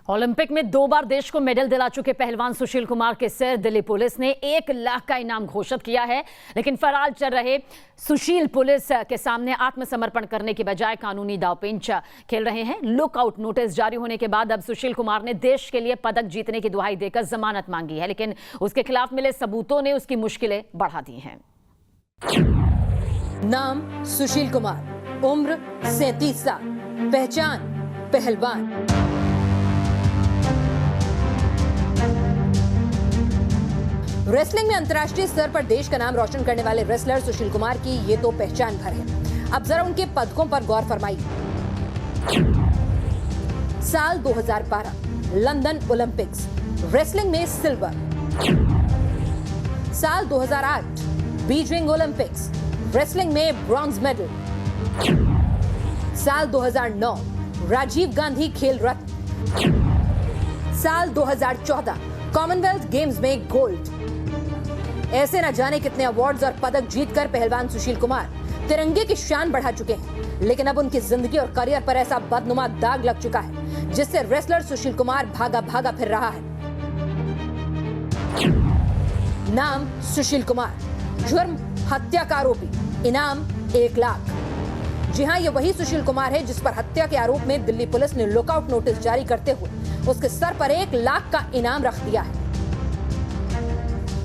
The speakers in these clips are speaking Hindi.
ओलंपिक में 2 बार देश को मेडल दिला चुके पहलवान सुशील कुमार के सिर दिल्ली पुलिस ने 1 लाख का इनाम घोषित किया है। लेकिन फरार चल रहे सुशील पुलिस के सामने आत्मसमर्पण करने की बजाय कानूनी दांवपेच खेल रहे हैं। लुकआउट नोटिस जारी होने के बाद अब सुशील कुमार ने देश के लिए पदक जीतने की दुहाई देकर जमानत मांगी है, लेकिन उसके खिलाफ मिले सबूतों ने उसकी मुश्किलें बढ़ा दी हैं। नाम सुशील कुमार, उम्र 37 साल, पहचान पहलवान। रेसलिंग में अंतर्राष्ट्रीय स्तर पर देश का नाम रोशन करने वाले रेसलर सुशील कुमार की ये तो पहचान भर है। अब जरा उनके पदकों पर गौर फरमाइए। साल 2012 लंदन ओलंपिक्स, रेसलिंग में सिल्वर। साल 2008 बीजिंग ओलंपिक्स, रेसलिंग में ब्रॉन्ज मेडल। साल 2009 राजीव गांधी खेल रत्न। साल 2014 कॉमनवेल्थ गेम्स में गोल्ड। ऐसे न जाने कितने अवार्ड्स और पदक जीतकर पहलवान सुशील कुमार तिरंगे की शान बढ़ा चुके हैं, लेकिन अब उनकी जिंदगी और करियर पर ऐसा बदनुमा दाग लग चुका है जिससे रेसलर सुशील कुमार भागा भागा फिर रहा है। नाम सुशील कुमार, जुर्म हत्या का आरोपी, इनाम 1 लाख। जी हां, ये वही सुशील कुमार है जिस पर हत्या के आरोप में दिल्ली पुलिस ने लुकआउट नोटिस जारी करते हुए उसके सर पर 1 लाख का इनाम रख दिया है।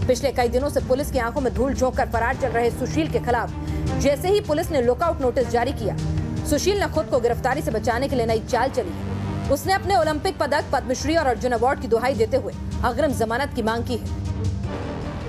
पिछले कई दिनों से पुलिस की आंखों में धूल झोंककर फरार चल रहे सुशील के खिलाफ जैसे ही पुलिस ने लुकआउट नोटिस जारी किया, सुशील ने खुद को गिरफ्तारी से बचाने के लिए नई चाल चली है। उसने अपने ओलंपिक पदक, पद्मश्री और अर्जुन अवार्ड की दुहाई देते हुए अग्रिम जमानत की मांग की है।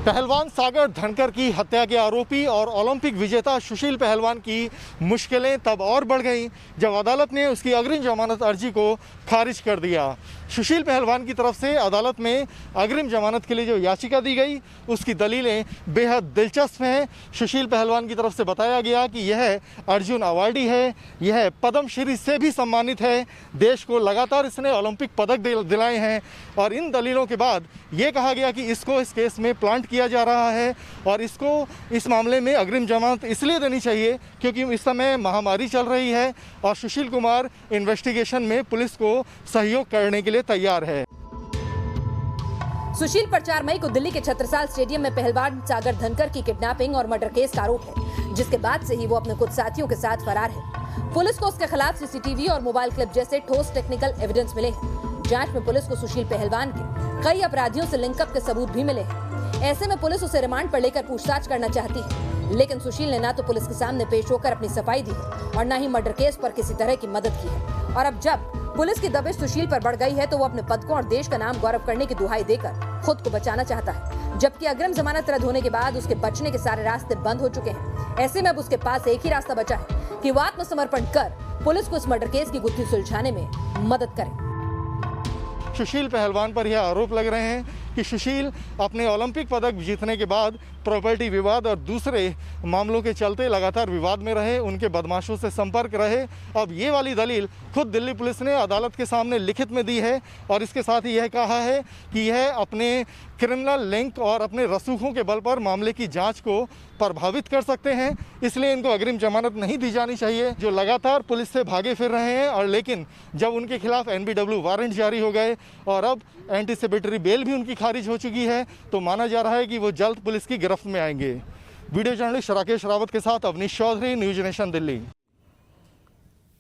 पहलवान सागर धनकर की हत्या के आरोपी और ओलंपिक विजेता सुशील पहलवान की मुश्किलें तब और बढ़ गईं जब अदालत ने उसकी अग्रिम जमानत अर्जी को खारिज कर दिया। सुशील पहलवान की तरफ से अदालत में अग्रिम जमानत के लिए जो याचिका दी गई, उसकी दलीलें बेहद दिलचस्प हैं। सुशील पहलवान की तरफ से बताया गया कि यह अर्जुन अवार्डी है, यह पद्मश्री से भी सम्मानित है, देश को लगातार इसने ओलंपिक पदक दिलाए हैं। और इन दलीलों के बाद ये कहा गया कि इसको इस केस में प्लांट किया जा रहा है और इसको इस मामले में अग्रिम जमानत इसलिए देनी चाहिए क्योंकि इस समय महामारी चल रही है और सुशील कुमार इन्वेस्टिगेशन में पुलिस को सहयोग करने के लिए तैयार है। सुशील पर 4 मई को दिल्ली के छत्रसाल स्टेडियम में पहलवान सागर धनकर की किडनैपिंग और मर्डर केस का आरोप है, जिसके बाद से ही वो अपने कुछ साथियों के साथ फरार है। पुलिस को उसके खिलाफ सीसीटीवी और मोबाइल क्लिप जैसे ठोस टेक्निकल एविडेंस मिले हैं। जांच में पुलिस को सुशील पहलवान के कई अपराधियों से लिंकअप के सबूत भी मिले हैं। ऐसे में पुलिस उसे रिमांड पर लेकर पूछताछ करना चाहती है, लेकिन सुशील ने ना तो पुलिस के सामने पेश होकर अपनी सफाई दी है और न ही मर्डर केस पर किसी तरह की मदद की है। और अब जब पुलिस की दबिश सुशील पर बढ़ गई है तो वो अपने पदकों और देश का नाम गौरव करने की दुहाई देकर खुद को बचाना चाहता है, जबकि अग्रिम जमानत रद्द होने के बाद उसके बचने के सारे रास्ते बंद हो चुके हैं। ऐसे में अब उसके पास एक ही रास्ता बचा है कि वो आत्मसमर्पण कर पुलिस को इस मर्डर केस की गुत्थी सुलझाने में मदद करे। सुशील पहलवान पर यह आरोप लग रहे हैं कि सुशील अपने ओलंपिक पदक जीतने के बाद प्रॉपर्टी विवाद और दूसरे मामलों के चलते लगातार विवाद में रहे, उनके बदमाशों से संपर्क रहे। अब ये वाली दलील खुद दिल्ली पुलिस ने अदालत के सामने लिखित में दी है और इसके साथ ही यह कहा है कि यह अपने क्रिमिनल लिंक और अपने रसूखों के बल पर मामले की जांच को प्रभावित कर सकते हैं, इसलिए इनको अग्रिम जमानत नहीं दी जानी चाहिए। जो लगातार पुलिस से भागे फिर रहे हैं और लेकिन जब उनके खिलाफ NBW वारंट जारी हो गए और अब एंटीसिपेटरी बेल भी उनकी खारिज हो चुकी है, तो माना जा रहा है कि वो जल्द पुलिस की गिरफ्त में आएंगे। वीडियो जर्नलिस्ट राकेश रावत के साथ अवनीश चौधरी, न्यूज नेशन दिल्ली।